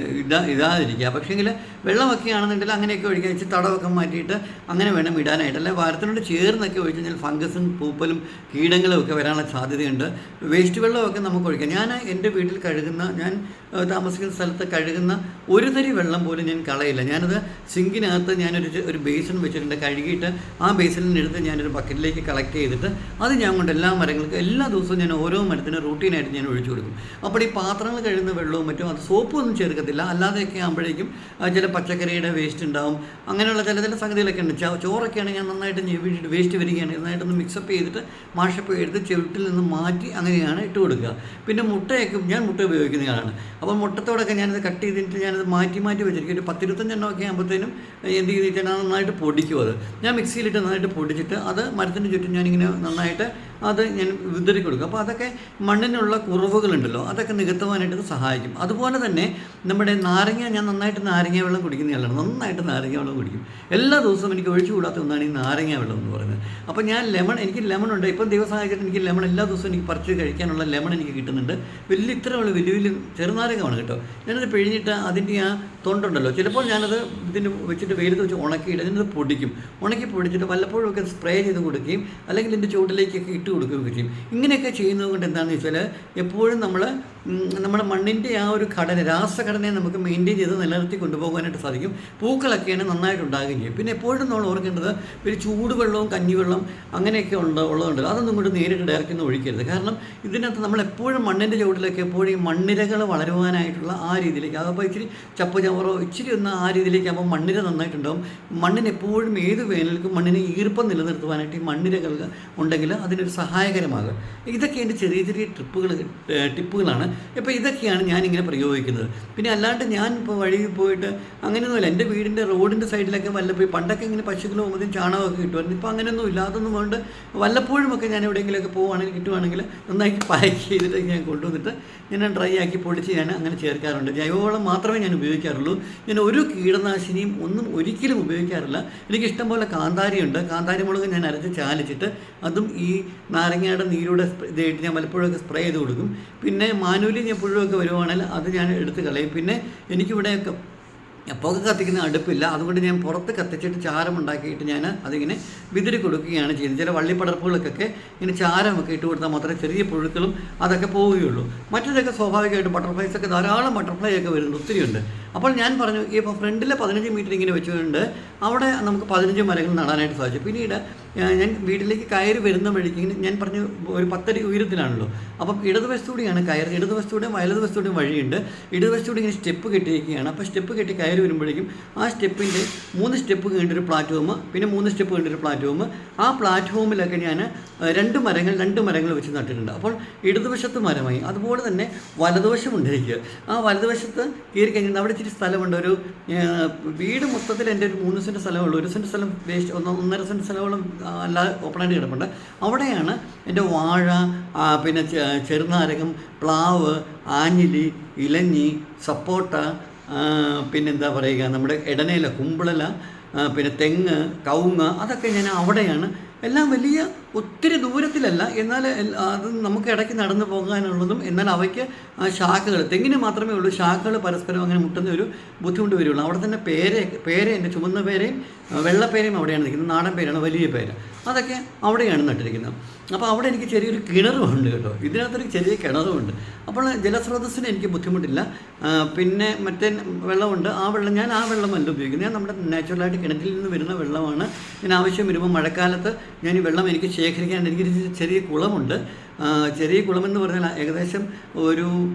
ഇടാതിരിക്കുക. പക്ഷേങ്കിൽ വെള്ളമൊക്കെ ആണെന്നുണ്ടെങ്കിൽ അങ്ങനെയൊക്കെ ഒഴിക്കുക, വെച്ച് തടവൊക്കെ മാറ്റിയിട്ട് അങ്ങനെ വേണം ഇടാനായിട്ട്. അല്ലെങ്കിൽ മരത്തിനോട് ചേർന്നൊക്കെ ഒഴിച്ചു കഴിഞ്ഞാൽ ഫംഗസും പൂപ്പലും കീടങ്ങളും ഒക്കെ വരാനുള്ള സാധ്യതയുണ്ട്. വേസ്റ്റ് വെള്ളമൊക്കെ നമുക്ക് ഒഴിക്കാം. ഞാൻ എൻ്റെ വീട്ടിൽ ഞാൻ താമസിക്കുന്ന സ്ഥലത്ത് കഴുകുന്ന ഒരു തരി വെള്ളം പോലും ഞാൻ കളയില്ല. ഞാനത് സിങ്കിനകത്ത് ഞാനൊരു ബേസിൻ വെച്ചിട്ടുണ്ട്. കഴുകിയിട്ട് ആ ബേസിനെടുത്ത് ഞാനൊരു ബക്കറ്റിലേക്ക് കളക്ട് ചെയ്തിട്ട് അത് ഞാൻ കൊണ്ട് എല്ലാ മരങ്ങൾക്കും എല്ലാ ദിവസവും ഞാൻ ഓരോ മരത്തിനും റൂട്ടീനായിട്ട് ഞാൻ ഒഴിച്ചു കൊടുക്കും. അപ്പോൾ ഈ പാത്രങ്ങൾ കഴുകുന്ന വെള്ളവും മറ്റും അത് സോപ്പൊന്നും ചേർക്കത്തില്ല. അല്ലാതെയൊക്കെ ആകുമ്പോഴേക്കും ചില പച്ചക്കറിയുടെ വേസ്റ്റ് ഉണ്ടാവും, അങ്ങനെയുള്ള ചില സംഗതികളൊക്കെ ഉണ്ട്. ചോറൊക്കെയാണ് ഞാൻ നന്നായിട്ട് ഞെവിയിട്ട് വേസ്റ്റ് വരികയാണ് നന്നായിട്ടൊന്ന് മിക്സപ്പ് ചെയ്തിട്ട് മാഷപ്പ് എടുത്ത് ചുവട്ടിൽ നിന്ന് മാറ്റി അങ്ങനെയാണ് ഇട്ട് കൊടുക്കുക. പിന്നെ ഞാൻ മുട്ട ഉപയോഗിക്കുന്നയാളാണ്. അപ്പോൾ മുട്ടത്തോടൊക്കെ ഞാനത് കട്ട് ചെയ്തിട്ട് ഞാനത് മാറ്റി വെച്ചിരിക്കും. ഒരു 10-25 എണ്ണമൊക്കെ ആകുമ്പോഴത്തേനും എന്ത് ചെയ്തിട്ട് നന്നായിട്ട് പൊടിക്കും. അത് ഞാൻ മിക്സിയിലിട്ട് നന്നായിട്ട് പൊടിച്ചിട്ട് അത് മരത്തിൻ്റെ ചുറ്റും ഞാനിങ്ങനെ നന്നായിട്ട് അത് ഞാൻ വിതറി കൊടുക്കും. അപ്പോൾ അതൊക്കെ മണ്ണിനുള്ള കുറവുകളുണ്ടല്ലോ അതൊക്കെ നികത്തുവാനായിട്ട് സഹായിക്കും. അതുപോലെ തന്നെ നമ്മുടെ ഞാൻ നന്നായിട്ട് നാരങ്ങ വെള്ളം കുടിക്കുന്നയാളാണ്. നന്നായിട്ട് നാരങ്ങ വെള്ളം കുടിക്കും. എല്ലാ ദിവസവും എനിക്ക് ഒഴിച്ചു കൂടാത്ത ഒന്നാണ് ഈ നാരങ്ങ വെള്ളം എന്ന് പറയുന്നത്. അപ്പോൾ ഞാൻ എനിക്ക് ലെമൺ ഉണ്ട്. ഇപ്പം ദൈവസഹായിച്ചിട്ട് എനിക്ക് ലെമൺ എല്ലാ ദിവസവും എനിക്ക് പറിച്ച് കഴിക്കാനുള്ള ലെമൺ എനിക്ക് കിട്ടുന്നുണ്ട്. വലിയ ചെറുനാരകമാണ് കേട്ടോ. ഞാനത് പിഴിഞ്ഞിട്ട് അതിൻ്റെ ആ തൊണ്ടുണ്ടല്ലോ, ചിലപ്പോൾ ഞാനത് ഇതിന് വെച്ചിട്ട് വെയിലത്ത് വെച്ച് ഉണക്കിയിട്ട് അതിനത് ഉണക്കി പൊടിച്ചിട്ട് വല്ലപ്പോഴും ഒക്കെ സ്പ്രേ ചെയ്ത് കൊടുക്കുകയും അല്ലെങ്കിൽ ഇതിൻ്റെ ചുവട്ടിലേക്കൊക്കെ ഇട്ട് കൊടുക്കുകയൊക്കെ ചെയ്യും. ഇങ്ങനെയൊക്കെ ചെയ്യുന്നത് കൊണ്ട് എന്താണെന്ന് വെച്ചാൽ എപ്പോഴും നമ്മുടെ മണ്ണിൻ്റെ ആ ഒരു രാസഘടനയെ നമുക്ക് മെയിൻറ്റെയിൻ ചെയ്ത് നിലനിർത്തി കൊണ്ടുപോകാനായിട്ട് സാധിക്കും. പൂക്കളൊക്കെയാണ് നന്നായിട്ട് ഉണ്ടാകുകയും ചെയ്യും. പിന്നെ എപ്പോഴും നമ്മൾ ഓർക്കേണ്ടത് ഒരു ചൂടുവെള്ളവും കഞ്ഞിവെള്ളം അങ്ങനെയൊക്കെ ഉള്ളതുണ്ടല്ലോ അതൊന്നും കൊണ്ട് നേരിട്ട് ഡയറക്റ്റ് ഒന്നും ഒഴിക്കരുത്. കാരണം ഇതിനകത്ത് നമ്മളെപ്പോഴും മണ്ണിൻ്റെ ചുവട്ടിലൊക്കെ എപ്പോഴും ഈ മണ്ണിരകൾ വളരുവാനായിട്ടുള്ള ആ രീതിയിലേക്ക് അതപ്പോൾ ഇച്ചിരി ചവറോ ഇച്ചിരി ഒന്ന് ആ രീതിയിലേക്ക് ആകുമ്പോൾ മണ്ണിര നന്നായിട്ടുണ്ടാകും. മണ്ണിന് എപ്പോഴും ഏത് വേനൽക്കും മണ്ണിന് ഈർപ്പം നിലനിർത്തുവാനായിട്ട് ഈ മണ്ണിരകൾ ഉണ്ടെങ്കിൽ അതിനൊരു സഹായകരമാകുക. ഇതൊക്കെ എൻ്റെ ചെറിയ ചെറിയ ടിപ്പുകളാണ്. ഇപ്പോൾ ഇതൊക്കെയാണ് ഞാനിങ്ങനെ പ്രയോഗിക്കുന്നത്. പിന്നെ അല്ലാണ്ട് ഞാൻ ഇപ്പോൾ വഴിയിൽ പോയിട്ട് അങ്ങനെയൊന്നുമില്ല. എൻ്റെ വീടിൻ്റെ റോഡിൻ്റെ സൈഡിലൊക്കെ വല്ലപ്പോഴും പണ്ടൊക്കെ ഇങ്ങനെ പശുക്കൾ പോകുമ്പോഴത്തേക്കും ചാണകമൊക്കെ കിട്ടുമായിരുന്നു. ഇപ്പോൾ അങ്ങനെയൊന്നും ഇല്ല. അതൊന്നും കൊണ്ട് വല്ലപ്പോഴുമൊക്കെ ഞാൻ എവിടെയെങ്കിലുമൊക്കെ പോവുകയാണെങ്കിൽ കിട്ടുവാണെങ്കിൽ നന്നാക്കി പാക്ക് ചെയ്തിട്ട് ഞാൻ കൊണ്ടുവന്നിട്ട് ഞാൻ ഡ്രൈ ആക്കി പൊടിച്ച് ഞാൻ അങ്ങനെ ചേർക്കാറുണ്ട്. ജൈവവളം മാത്രമേ ഞാൻ ഉപയോഗിക്കാറുള്ളൂ. ഞാൻ ഒരു കീടനാശിനിയും ഒന്നും ഒരിക്കലും ഉപയോഗിക്കാറില്ല. എനിക്കിഷ്ടം പോലെ കാന്താരിയുണ്ട്. കാന്താരി മുളക് ഞാൻ അരച്ച് ചാലിച്ചിട്ട് അതും ഈ നാരങ്ങയുടെ നീരൂടെ ഇതായിട്ട് ഞാൻ പലപ്പോഴൊക്കെ സ്പ്രേ ചെയ്ത് കൊടുക്കും. പിന്നെ മാനുവലി ഞാൻ പുഴുവൊക്കെ വരുവാണെങ്കിൽ അത് ഞാൻ എടുത്ത് കളയും. പിന്നെ എനിക്കിവിടെയൊക്കെ പുക കത്തിക്കുന്ന അടുപ്പില്ല. അതുകൊണ്ട് ഞാൻ പുറത്ത് കത്തിച്ചിട്ട് ചാരം ഉണ്ടാക്കിയിട്ട് ഞാൻ അതിങ്ങനെ വിതറി കൊടുക്കുകയാണ് ചെയ്യുന്നത്. ചില വള്ളിപ്പടർപ്പുകൾക്കൊക്കെ ഇങ്ങനെ ചാരമൊക്കെ ഇട്ട് കൊടുത്താൽ മാത്രമേ ചെറിയ പുഴുക്കളും അതൊക്കെ പോവുകയുള്ളൂ. മറ്റൊക്കെ സ്വാഭാവികമായിട്ട് ബട്ടർഫ്ലൈസൊക്കെ ധാരാളം ബട്ടർഫ്ലൈ ഒക്കെ വരുന്നുണ്ട്, ഒത്തിരിയുണ്ട്. അപ്പോൾ ഞാൻ പറഞ്ഞു ഇപ്പോൾ ഫ്രണ്ടിൽ 15 മീറ്റർ ഇങ്ങനെ വെച്ചുകൊണ്ട് അവിടെ നമുക്ക് 15 മരങ്ങൾ നടാനായിട്ട് സാധിച്ചു. പിന്നീട് ഞാൻ വീട്ടിലേക്ക് കയറി വരുന്ന വഴിക്ക് ഞാൻ പറഞ്ഞു ഒരു 10 അടി ഉയരത്തിലാണല്ലോ. അപ്പം ഇടതുവശത്തൂടെയാണ് കയറി, ഇടതുവശത്തൂടെയും വലതുവശത്തൂടെയും വഴിയുണ്ട്. ഇടതുവശത്തൂടെ ഇങ്ങനെ സ്റ്റെപ്പ് കെട്ടിയിരിക്കുകയാണ്. അപ്പോൾ സ്റ്റെപ്പ് കെട്ടി കയറി വരുമ്പോഴേക്കും ആ സ്റ്റെപ്പിൻ്റെ 3 സ്റ്റെപ്പ് കഴിഞ്ഞൊരു പ്ലാറ്റ്ഫോം, പിന്നെ 3 സ്റ്റെപ്പ് കഴിഞ്ഞൊരു പ്ലാറ്റ്ഫോം. ആ പ്ലാറ്റ്ഫോമിലൊക്കെ ഞാൻ 2 മരങ്ങൾ വെച്ച് നട്ടിട്ടുണ്ട്. അപ്പോൾ ഇടതുവശത്ത് മരമായി. അതുപോലെ തന്നെ വലതുവശം ഉണ്ടായിരിക്കുക. ആ വലതുവശത്ത് കയറി കഴിഞ്ഞാൽ അവിടെ ഇച്ചിരി സ്ഥലമുണ്ട്. ഒരു വീട് മൊത്തത്തിൽ എൻ്റെ ഒരു 3 സെൻറ്റ് സ്ഥലമുള്ളൂ. 1 സെൻറ്റ് സ്ഥലം വേസ്റ്റ്, 1.5 സെൻറ്റ് സ്ഥലമോളം അല്ലാതെ ഓപ്പണായിട്ട് കിടപ്പുണ്ട്. അവിടെയാണ് എൻ്റെ വാഴ, പിന്നെ ചെറുനാരകം, പ്ലാവ്, ആഞ്ഞിലി, ഇലഞ്ഞി, സപ്പോട്ട, പിന്നെന്താ പറയുക നമ്മുടെ ഇടനയില, കുമ്പിളല, പിന്നെ തെങ്ങ്, കവുങ്ങ്, അതൊക്കെ ഞാൻ അവിടെയാണ്. എല്ലാം വലിയ ഒത്തിരി ദൂരത്തിലല്ല, എന്നാൽ അത് നമുക്ക് ഇടയ്ക്ക് നടന്നു പോകാനുള്ളതും, എന്നാൽ അവയ്ക്ക് ശാഖകൾ, തെങ്ങിന് മാത്രമേ ഉള്ളൂ ശാഖകൾ പരസ്പരം അങ്ങനെ മുട്ടുന്ന ഒരു ബുദ്ധിമുട്ട് വരുള്ളൂ. അവിടെ തന്നെ പേര എൻ്റെ ചുവന്ന പേരയും വെള്ളപ്പേരയും അവിടെയാണ് നിൽക്കുന്നത്. നാടൻ പേരാണ്, വലിയ പേര, അതൊക്കെ അവിടെയാണ് നട്ടിരിക്കുന്നത്. അപ്പോൾ അവിടെ എനിക്ക് ചെറിയൊരു കിണറുമുണ്ട് കേട്ടോ. ഇതിനകത്തൊരു ചെറിയ കിണറുമുണ്ട്. അപ്പോൾ ജലസ്രോതസ്സിന് എനിക്ക് ബുദ്ധിമുട്ടില്ല. പിന്നെ മറ്റേ വെള്ളമുണ്ട്. ആ വെള്ളമല്ല ഉപയോഗിക്കുന്നത്. ഞാൻ നമ്മുടെ നാച്ചുറലായിട്ട് കിണറ്റിൽ നിന്ന് വരുന്ന വെള്ളമാണ്. ഞാൻ ആവശ്യം വരുമ്പോൾ മഴക്കാലത്ത് ഞാൻ ഈ വെള്ളം എനിക്ക് ശേഖരിക്കാൻ എനിക്കൊരു ചെറിയ കുളമുണ്ട്. ചെറിയ കുളമെന്ന് പറഞ്ഞാൽ ഏകദേശം ഒരു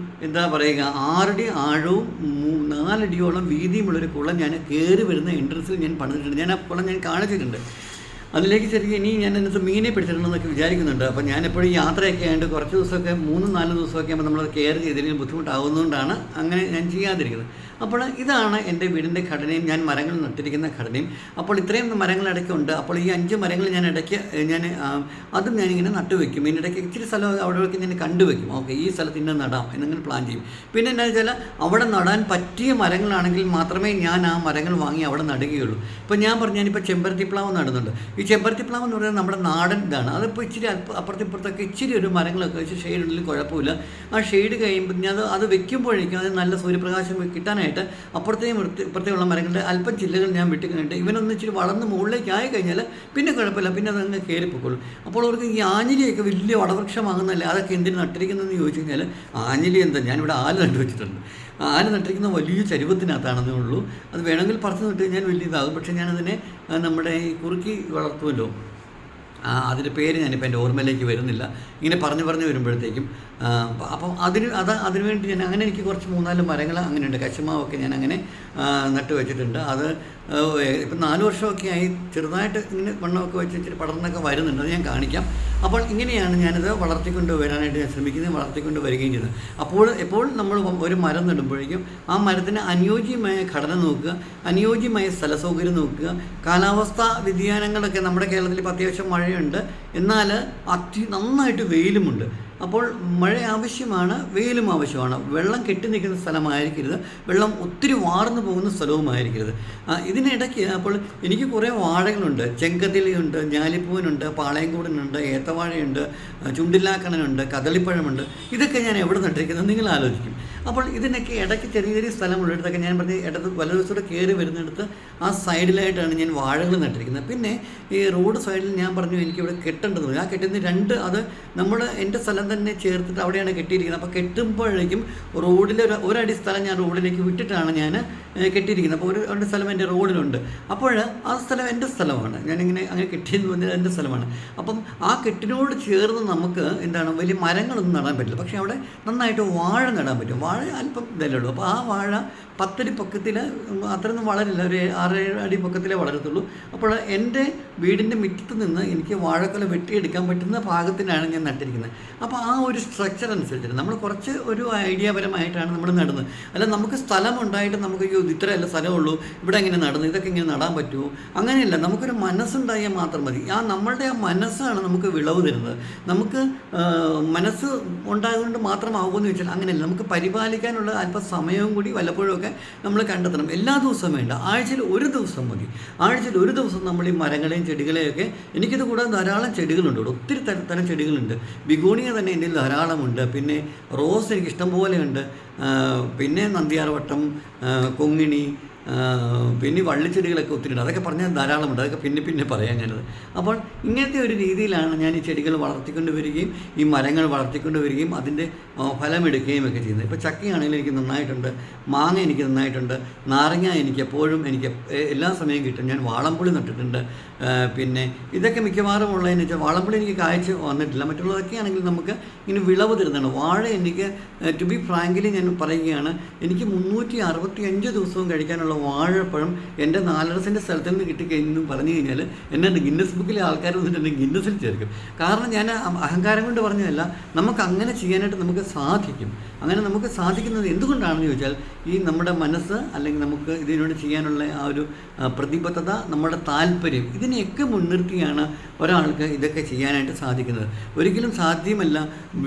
എന്താ പറയുക 6 അടി ആഴവും 4 അടിയോളം വീതിയുമുള്ളൊരു കുളം ഞാൻ കയറി വരുന്ന എൻട്രൻസിൽ ഞാൻ പണിതിട്ടുണ്ട്. ഞാൻ ആ കുളം ഞാൻ കാണിച്ചിട്ടുണ്ട്. അതിലേക്ക് ഇനി ഞാൻ അതിനകത്ത് മീനെ പിടിച്ചിട്ടുണ്ടെന്നൊക്കെ വിചാരിക്കുന്നുണ്ട്. അപ്പോൾ ഞാനെപ്പോഴും യാത്രയൊക്കെ ആയതുകൊണ്ട് കുറച്ച് ദിവസമൊക്കെ 3-4 ദിവസമൊക്കെ ആകുമ്പോൾ നമ്മളത് കെയർ ചെയ്തതിന് ബുദ്ധിമുട്ടാകുന്നതുകൊണ്ടാണ് അങ്ങനെ ഞാൻ ചെയ്യാതിരിക്കുന്നത്. അപ്പോൾ ഇതാണ് എൻ്റെ വീടിൻ്റെ ഘടനയും ഞാൻ മരങ്ങൾ നട്ടിരിക്കുന്ന ഘടനയും. അപ്പോൾ ഇത്രയും മരങ്ങൾ ഇടയ്ക്കുണ്ട്. അപ്പോൾ ഈ 5 മരങ്ങൾ ഞാൻ ഇടയ്ക്ക് അതും ഞാനിങ്ങനെ നട്ടുവെക്കും. ഇതിനിടയ്ക്ക് ഇച്ചിരി സ്ഥലം അവിടെയൊക്കെ ഞാൻ കണ്ടുവെക്കും. ഓക്കെ, ഈ സ്ഥലത്ത് ഇന്ന നടാം എന്നിങ്ങനെ പ്ലാൻ ചെയ്യും. പിന്നെ എന്താ വെച്ചാൽ അവിടെ നടാൻ പറ്റിയ മരങ്ങളാണെങ്കിൽ മാത്രമേ ഞാൻ ആ മരങ്ങൾ വാങ്ങി അവിടെ നടുകയുള്ളൂ. ഇപ്പോൾ ഞാൻ പറഞ്ഞു, ഞാനിപ്പോൾ ചെമ്പരത്തിപ്ലാവ് നടുന്നുണ്ട്. ഈ ചെമ്പരത്തിപ്ലാവ് എന്ന് പറയുന്നത് നമ്മുടെ നാടൻ ഇതാണ്. അതിപ്പോൾ ഇച്ചിരി അപ്പുറത്തിപ്പുറത്തൊക്കെ ഇച്ചിരി ഒരു മരങ്ങളൊക്കെ വെച്ച് ഷെയ്ഡ് ഉണ്ടെങ്കിൽ കുഴപ്പമില്ല. ആ ഷെയ്ഡ് കഴിയുമ്പോൾ ഞാൻ അത് വെക്കുമ്പോഴേക്കും അത് നല്ല സൂര്യപ്രകാശം കിട്ടാനായിട്ട് അപ്പുറത്തെയും ഇപ്പുറത്തെയുള്ള മരങ്ങളുടെ അല്പം ചില്ലകൾ ഞാൻ വിട്ട് കഴിഞ്ഞിട്ട് ഇവനൊന്ന് ഇച്ചിരി വളർന്ന് മുകളിലേക്ക് ആയി കഴിഞ്ഞാൽ പിന്നെ കുഴപ്പമില്ല, പിന്നെ അതങ്ങ് കയറിപ്പോക്കുള്ളൂ. അപ്പോൾ അവർക്ക് ഈ ആഞ്ഞിലിയൊക്കെ വലിയ വടവൃക്ഷമാകുന്നതല്ലേ, അതൊക്കെ എന്തിനു നട്ടിരിക്കുന്നതെന്ന് ചോദിച്ചു കഴിഞ്ഞാൽ ആഞ്ഞിലി എന്താ, ഞാനിവിടെ ആല് നട്ടു വെച്ചിട്ടുണ്ട്. ആല് നട്ടിരിക്കുന്ന വലിയ ചരുവത്തിനകത്താണെന്നേ ഉള്ളൂ. അത് വേണമെങ്കിൽ പറിച്ച് നട്ട് കഴിഞ്ഞാൽ വലിയ ഇതാകും. പക്ഷേ ഞാനതിനെ നമ്മുടെ ഈ കുറുക്കി വളർത്തുമല്ലോ, അതിൻ്റെ പേര് ഞാനിപ്പോൾ എൻ്റെ ഓർമ്മയിലേക്ക് വരുന്നില്ല. ഇങ്ങനെ പറഞ്ഞു വരുമ്പോഴത്തേക്കും അപ്പം അതിനുവേണ്ടി ഞാൻ അങ്ങനെ എനിക്ക് കുറച്ച് 3-4 മരങ്ങൾ അങ്ങനെയുണ്ട്. കശുമാവൊക്കെ ഞാൻ അങ്ങനെ നട്ടു വെച്ചിട്ടുണ്ട്. അത് ഇപ്പം 4 വർഷമൊക്കെ ആയി ചെറുതായിട്ട് ഇങ്ങനെ വണ്ണമൊക്കെ വെച്ച് ഇച്ചിരി പടർന്നൊക്കെ വരുന്നുണ്ട്. അത് ഞാൻ കാണിക്കാം. അപ്പോൾ ഇങ്ങനെയാണ് ഞാനിത് വളർത്തിക്കൊണ്ട് വരാനായിട്ട് ഞാൻ ശ്രമിക്കുന്നത്, വളർത്തിക്കൊണ്ട് വരികയും ചെയ്യുന്നത്. എപ്പോൾ നമ്മൾ ഒരു മരം നടുമ്പോഴേക്കും ആ മരത്തിന് അനുയോജ്യമായ ഘടന നോക്കുക, അനുയോജ്യമായ സ്ഥല സൗകര്യം നോക്കുക. കാലാവസ്ഥാ വ്യതിയാനങ്ങളൊക്കെ നമ്മുടെ കേരളത്തിൽ ഇപ്പോൾ അത്യാവശ്യം മഴയുണ്ട്, എന്നാൽ നന്നായിട്ട് വെയിലുമുണ്ട്. അപ്പോൾ മഴ ആവശ്യമാണ്, വെയിലും ആവശ്യമാണ്. വെള്ളം കെട്ടി നിൽക്കുന്ന സ്ഥലമായിരിക്കരുത്, വെള്ളം ഒത്തിരി വാർന്നു പോകുന്ന സ്ഥലവുമായിരിക്കരുത്. ഇതിനിടയ്ക്ക് അപ്പോൾ എനിക്ക് കുറേ വാഴകളുണ്ട്. ചെങ്കതിലിയുണ്ട്, ഞാലിപ്പൂവനുണ്ട്, പാളയംകൂടനുണ്ട്, ഏത്തവാഴയുണ്ട്, ചുണ്ടില്ലാക്കണനുണ്ട്, കദളിപ്പഴമുണ്ട്. ഇതൊക്കെ ഞാൻ എവിടെ നട്ടിരിക്കുന്നത് നിങ്ങൾ ആലോചിക്കും. അപ്പോൾ ഇതിനൊക്കെ ഇടയ്ക്ക് ചെറിയ സ്ഥലമുള്ളിടത്തൊക്കെ ഞാൻ പറഞ്ഞ വലതുവശത്തോടെ കയറി വരുന്നിടത്ത് ആ സൈഡിലായിട്ടാണ് ഞാൻ വാഴകൾ നട്ടിരിക്കുന്നത്. പിന്നെ ഈ റോഡ് സൈഡിൽ ഞാൻ പറഞ്ഞു എനിക്കിവിടെ കെട്ടേണ്ടത്. ആ കെട്ടുന്ന 2 അത് നമ്മൾ എൻ്റെ സ്ഥലം തന്നെ ചേർത്തിട്ട് അവിടെയാണ് കെട്ടിയിരിക്കുന്നത്. അപ്പോൾ കെട്ടുമ്പോഴേക്കും റോഡിൽ ഒരടി സ്ഥലം ഞാൻ റോഡിലേക്ക് വിട്ടിട്ടാണ് ഞാൻ കെട്ടിയിരിക്കുന്നത്. അപ്പോൾ ഒരു സ്ഥലം എൻ്റെ റോഡിലുണ്ട്. അപ്പോൾ ആ സ്ഥലം എൻ്റെ സ്ഥലമാണ്. ഞാനിങ്ങനെ അങ്ങനെ കെട്ടിയെന്ന് പറഞ്ഞാൽ എൻ്റെ സ്ഥലമാണ്. അപ്പം ആ കെട്ടിനോട് ചേർന്ന് നമുക്ക് എന്താണ് വലിയ മരങ്ങളൊന്നും നടാൻ പറ്റില്ല. പക്ഷേ അവിടെ നന്നായിട്ട് വാഴ നടാൻ പറ്റും. വാഴ വാഴ അല്പം ഇതല്ലേ ഉള്ളൂ. അപ്പോൾ ആ വാഴ 10 അടി പൊക്കത്തിൽ അത്രയൊന്നും വളരില്ല, ഒരു 6-7 അടി പൊക്കത്തിലേ വളരത്തുള്ളൂ. അപ്പോൾ എൻ്റെ വീടിൻ്റെ മുറ്റത്ത് നിന്ന് എനിക്ക് വാഴക്കൊല വെട്ടിയെടുക്കാൻ പറ്റുന്ന പാകത്തിനാണ് ഞാൻ നട്ടിരിക്കുന്നത്. അപ്പോൾ ആ ഒരു സ്ട്രക്ചർ അനുസരിച്ചിട്ട് നമ്മൾ കുറച്ച് ഒരു ഐഡിയാപരമായിട്ടാണ് നമ്മൾ നടുന്നത്. അല്ല നമുക്ക് സ്ഥലം ഉണ്ടായിട്ട് നമുക്ക് ഇത്രയല്ല സ്ഥലമുള്ളൂ, ഇവിടെ എങ്ങനെ നടന്നു, ഇതൊക്കെ ഇങ്ങനെ നടാൻ പറ്റുമോ, അങ്ങനെയല്ല. നമുക്കൊരു മനസ്സുണ്ടായാൽ മാത്രം മതി. നമ്മളുടെ ആ മനസ്സാണ് നമുക്ക് വിളവ് തരുന്നത്. നമുക്ക് മനസ്സ് ഉണ്ടായതുകൊണ്ട് മാത്രമാകുമെന്ന് ചോദിച്ചാൽ അങ്ങനെയല്ല. നമുക്ക് പരിപാലിക്കാനുള്ള അല്പം സമയവും കൂടി വല്ലപ്പോഴും നമ്മൾ കണ്ടെത്തണം. എല്ലാ ദിവസവും വേണ്ട, ആഴ്ചയിൽ ഒരു ദിവസം മതി. ആഴ്ചയിൽ ഒരു ദിവസം നമ്മൾ ഈ മരങ്ങളെയും ചെടികളെയൊക്കെ, എനിക്കിത് കൂടാതെ ധാരാളം ചെടികളുണ്ട്, ഒത്തിരി തരം ചെടികളുണ്ട്. ബിഗോണിയ തന്നെ എൻ്റെ ധാരാളമുണ്ട്. പിന്നെ റോസ് എനിക്ക് ഇഷ്ടം പോലെയുണ്ട്. പിന്നെ നന്ദിയാർവട്ടം, കൊങ്ങിണി, പിന്നെ വള്ളിച്ചെടികളൊക്കെ ഒത്തിരി ഉണ്ട്. അതൊക്കെ പറഞ്ഞാൽ ധാരാളമുണ്ട്, അതൊക്കെ പിന്നെ പറയാം ഞാനത്. അപ്പോൾ ഇങ്ങനത്തെ ഒരു രീതിയിലാണ് ഞാൻ ഈ ചെടികൾ വളർത്തിക്കൊണ്ട് വരികയും ഈ മരങ്ങൾ വളർത്തിക്കൊണ്ട് വരികയും അതിൻ്റെ ഫലമെടുക്കുകയും ഒക്കെ ചെയ്യുന്നത്. ഇപ്പോൾ ചക്കയാണെങ്കിലും എനിക്ക് നന്നായിട്ടുണ്ട്, മാങ്ങ എനിക്ക് നന്നായിട്ടുണ്ട്, നാരങ്ങ എനിക്ക് എപ്പോഴും എല്ലാ സമയവും കിട്ടും. ഞാൻ വാളംപുളി നട്ടിട്ടുണ്ട്. പിന്നെ ഇതൊക്കെ മിക്കവാറും ഉള്ളതെന്ന് വെച്ചാൽ വാളംപുളി എനിക്ക് കായ്ച്ച് വന്നിട്ടില്ല. മറ്റുള്ളതൊക്കെ ആണെങ്കിൽ നമുക്ക് ഇങ്ങനെ വിളവ് തരുന്നതാണ്. വാഴ എനിക്ക് ടു ബി ഫ്രാങ്ക്ലി ഞാൻ പറയുകയാണ്, എനിക്ക് 365 ദിവസവും കഴിക്കാനുള്ള വാഴപ്പഴം എൻ്റെ 4 സെൻറ്റ് സ്ഥലത്ത് നിന്ന് കിട്ടിക്കഴിഞ്ഞു പറഞ്ഞു കഴിഞ്ഞാൽ എന്നെ ഗിന്നസ് ബുക്കിലെ ആൾക്കാർ വന്നിട്ട് എന്നെ ഗിന്നസിൽ ചേർക്കും. കാരണം ഞാൻ അഹങ്കാരം കൊണ്ട് പറഞ്ഞതല്ല, നമുക്ക് അങ്ങനെ ചെയ്യാനായിട്ട് നമുക്ക് സാധിക്കും. അങ്ങനെ നമുക്ക് സാധിക്കുന്നത് എന്തുകൊണ്ടാണെന്ന് ചോദിച്ചാൽ ഈ നമ്മുടെ മനസ്സ്, അല്ലെങ്കിൽ നമുക്ക് ഇതിനോട് ചെയ്യാനുള്ള ആ ഒരു പ്രതിബദ്ധത, നമ്മുടെ താല്പര്യം, ഇതിനെയൊക്കെ മുൻനിർത്തിയാണ് ഒരാൾക്ക് ഇതൊക്കെ ചെയ്യാനായിട്ട് സാധിക്കുന്നത്. ഒരിക്കലും സാധ്യമല്ല,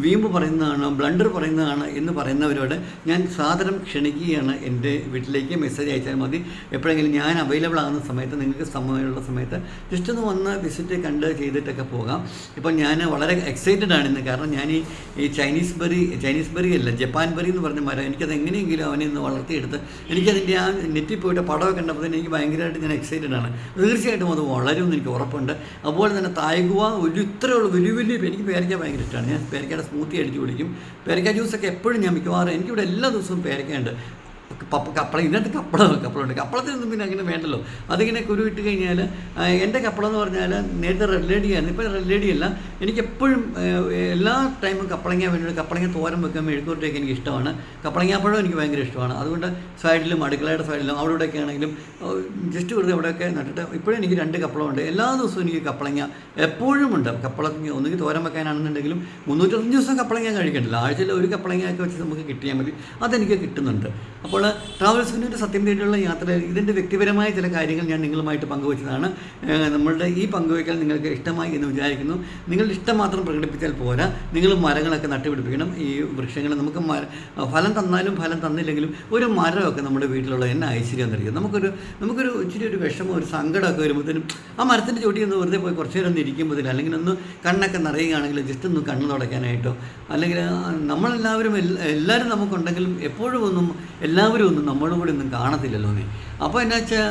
വീമ്പ് പറയുന്നതാണ്, ബ്ലണ്ടർ പറയുന്നതാണ് എന്ന് പറയുന്നവരോട് ഞാൻ സാദരം ക്ഷണിക്കുകയാണ്. എൻ്റെ വീട്ടിലേക്ക് മെസ്സേജ് അയച്ചാൽ മതി. എപ്പോഴെങ്കിലും ഞാൻ അവൈലബിൾ ആകുന്ന സമയത്ത്, നിങ്ങൾക്ക് സമയമുള്ള സമയത്ത് ജസ്റ്റ് ഒന്ന് വന്ന് വിസിറ്റ് കണ്ട് ചെയ്തിട്ടൊക്കെ പോകാം. ഇപ്പോൾ ഞാൻ വളരെ എക്സൈറ്റഡ് ആണ് ഇന്ന്. കാരണം ഞാൻ ഈ ചൈനീസ് ബെറി അല്ല, ജപ്പാൻ ബെറി എന്ന് പറഞ്ഞ മരം, എനിക്കത് എങ്ങനെയെങ്കിലും അവനെ ഒന്ന് വളർത്തിയെടുത്ത് എനിക്കതിൻ്റെ ആ നെറ്റിൽ പോയിട്ട് പടമൊക്കെ കണ്ടപ്പോൾ തന്നെ എനിക്ക് ഭയങ്കരമായിട്ട് ഞാൻ എക്സൈറ്റഡ് ആണ്. തീർച്ചയായിട്ടും അത് വളരുമെന്ന് എനിക്ക് ഉറപ്പുണ്ട്. അതുപോലെ തന്നെ തായ്കുവ ഇത്രയുള്ള വലിയ എനിക്ക് പേരയ്ക്ക ഭയങ്കര ഇഷ്ടമാണ്. ഞാൻ പേരയ്ക്കയുടെ സ്മൂത്തി അടിച്ച് കുടിക്കും. പേരയ്ക്ക ജ്യൂസൊക്കെ എപ്പോഴും ഞാൻ മിക്കവാറും, എനിക്കിവിടെ എല്ലാ ദിവസവും പേരയ്ക്കയുണ്ട്. ഇതിനകത്ത് കപ്പളമുണ്ട്. കപ്പളത്തിനൊന്നും പിന്നെ അങ്ങനെ വേണ്ടല്ലോ. അതിങ്ങനെ കുരുവിട്ട് കഴിഞ്ഞാൽ എൻ്റെ കപ്പളം എന്ന് പറഞ്ഞാൽ നേരത്തെ റെഡ് ലേഡി ആയിരുന്നു, ഇപ്പോൾ റെഡ് ലേഡി അല്ല. എനിക്കെപ്പോഴും എല്ലാ ടൈമും കപ്പളങ്ങ വേണ്ടി, കപ്പളങ്ങ തോരൻ വെക്കാൻ മെഴുക്കൂട്ടൊക്കെ എനിക്ക് ഇഷ്ടമാണ്. കപ്പളങ്ങാപ്പഴം എനിക്ക് ഭയങ്കര ഇഷ്ടമാണ്. അതുകൊണ്ട് സൈഡിലും അടുക്കളയുടെ സൈഡിലും അവിടെ ഇവിടെയൊക്കെ ആണെങ്കിലും ജസ്റ്റ് വെറുതെ അവിടെയൊക്കെ നട്ടിട്ട് ഇപ്പോഴും എനിക്ക് 2 കപ്പളമുണ്ട്. എല്ലാ ദിവസവും എനിക്ക് കപ്പളങ്ങ എപ്പോഴും ഉണ്ട്. കപ്പളങ്ങ ഒന്നുകിൽ തോരൻ വെക്കാനാണെന്നുണ്ടെങ്കിലും 365 ദിവസം കപ്പളങ്ങ കഴിക്കണ്ടല്ലോ. ആഴ്ചയിൽ ഒരു കപ്പളങ്ങയൊക്കെ വെച്ച് നമുക്ക് കിട്ടിയാൽ മതി. അതെനിക്ക് കിട്ടുന്നുണ്ട്. അപ്പോൾ ട്രാവൽസ് വിനോൻ്റെ സത്യം തേടിയുള്ള യാത്രയിൽ ഇതിൻ്റെ വ്യക്തിപരമായ ചില കാര്യങ്ങൾ ഞാൻ നിങ്ങളുമായിട്ട് പങ്കുവച്ചതാണ്. നമ്മളുടെ ഈ പങ്കുവയ്ക്കൽ നിങ്ങൾക്ക് ഇഷ്ടമായി എന്ന് വിചാരിക്കുന്നു. നിങ്ങളുടെ ഇഷ്ടം മാത്രം പ്രകടിപ്പിച്ചാൽ പോരാ, നിങ്ങൾ മരങ്ങളൊക്കെ നട്ടുപിടിപ്പിക്കണം. ഈ വൃക്ഷങ്ങൾ നമുക്ക് ഫലം തന്നാലും ഫലം തന്നില്ലെങ്കിലും ഒരു മരമൊക്കെ നമ്മുടെ വീട്ടിലുള്ള എന്നെ ഐശ്വര്യം തരിക. നമുക്കൊരു ഇച്ചിരി ഒരു വിഷമം, ഒരു സങ്കടമൊക്കെ വരുമ്പോഴത്തേനും ആ മരത്തിൻ്റെ ചോട്ടി ഒന്ന് വെറുതെ പോയി കുറച്ച് നേരം ഒന്ന് ഇരിക്കുമ്പോഴത്തേനും, അല്ലെങ്കിൽ ഒന്ന് കണ്ണൊക്കെ നിറയുകയാണെങ്കിൽ ജസ്റ്റ് ഒന്ന് കണ്ണ് തുടയ്ക്കാനായിട്ടോ, അല്ലെങ്കിൽ നമ്മളെല്ലാവരും എല്ലാവരും നമുക്കുണ്ടെങ്കിലും എപ്പോഴും ഒന്നും എല്ലാവരും ഒന്നും നമ്മളും കൂടി ഒന്നും കാണത്തില്ലല്ലോ. അപ്പോൾ എന്നാ വെച്ചാൽ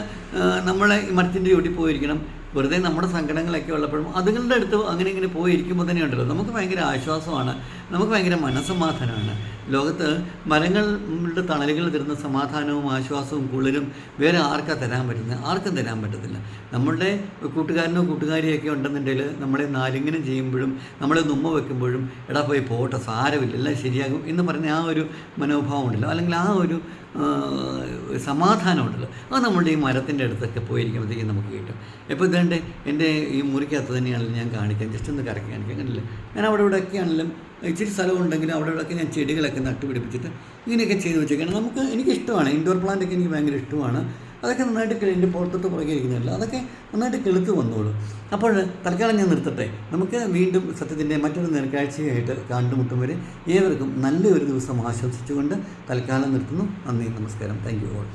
നമ്മളെ മരത്തിൻ്റെ ചോട്ടി പോയിരിക്കണം. വെറുതെ നമ്മുടെ സങ്കടങ്ങളൊക്കെ ഉള്ളപ്പോഴും അതുങ്ങളുടെ അടുത്ത് അങ്ങനെ ഇങ്ങനെ പോയിരിക്കുമ്പോൾ തന്നെ ഉണ്ടല്ലോ നമുക്ക് ഭയങ്കര ആശ്വാസമാണ്, നമുക്ക് ഭയങ്കര മനസ്സമാധാനമാണ്. ലോകത്ത് മരങ്ങളുടെ തണലുകൾ തരുന്ന സമാധാനവും ആശ്വാസവും കുളിരും വേറെ തരാൻ പറ്റുന്നത്? ആർക്കും തരാൻ പറ്റത്തില്ല. നമ്മളുടെ കൂട്ടുകാരനോ കൂട്ടുകാരിയൊക്കെ ഉണ്ടെന്നുണ്ടെങ്കിൽ നമ്മളെ നാലിങ്ങനെ ചെയ്യുമ്പോഴും നമ്മളെ ഉമ്മ വയ്ക്കുമ്പോഴും എടാ പോയി പോട്ടെ, സാരമില്ല, എല്ലാം ശരിയാകും എന്ന് പറഞ്ഞ ആ ഒരു മനോഭാവം ഉണ്ടല്ലോ, അല്ലെങ്കിൽ ആ ഒരു സമാധാനം ഉണ്ടല്ലോ, അത് നമ്മളുടെ ഈ മരത്തിൻ്റെ അടുത്തൊക്കെ പോയിരിക്കുമ്പോഴത്തേക്കും നമുക്ക് കിട്ടും. ഇപ്പോൾ ഇതേണ്ട എൻ്റെ ഈ മുറിക്കകത്ത് തന്നെയാണെങ്കിലും ഞാൻ കാണിക്കാം, ജസ്റ്റ് ഒന്ന് കറക്കി കാണിക്കാം. അങ്ങനെയല്ലേ, ഞാൻ അവിടെ ഇവിടെയൊക്കെ ആണെങ്കിലും ഇച്ചിരി സ്ഥലമുണ്ടെങ്കിലും അവിടെ ഇവിടെയൊക്കെ ഞാൻ ചെടികളൊക്കെ നട്ടുപിടിപ്പിച്ചിട്ട് ഇങ്ങനെയൊക്കെ ചെയ്ത് വെച്ചേക്കണം. എനിക്കിഷ്ടമാണ് ഇൻഡോർ പ്ലാന്റൊക്കെ, എനിക്ക് ഭയങ്കര ഇഷ്ടമാണ്. അതൊക്കെ നന്നായിട്ട് എൻ്റെ പുറത്തോട്ട് പുറകെ ഇരിക്കുന്നില്ല, അതൊക്കെ നന്നായിട്ട് കിളുത്ത് വന്നോളൂ. അപ്പോൾ തൽക്കാലം ഞാൻ നിർത്തട്ടെ. നമുക്ക് വീണ്ടും സത്യത്തിൻ്റെ മറ്റൊരു നേർക്കാഴ്ചയായിട്ട് കണ്ടുമുട്ടും വരെ ഏവർക്കും നല്ലൊരു ദിവസം ആശംസിച്ചുകൊണ്ട് തൽക്കാലം നിർത്തുന്നു. നന്ദി, നമസ്കാരം. Thank you all.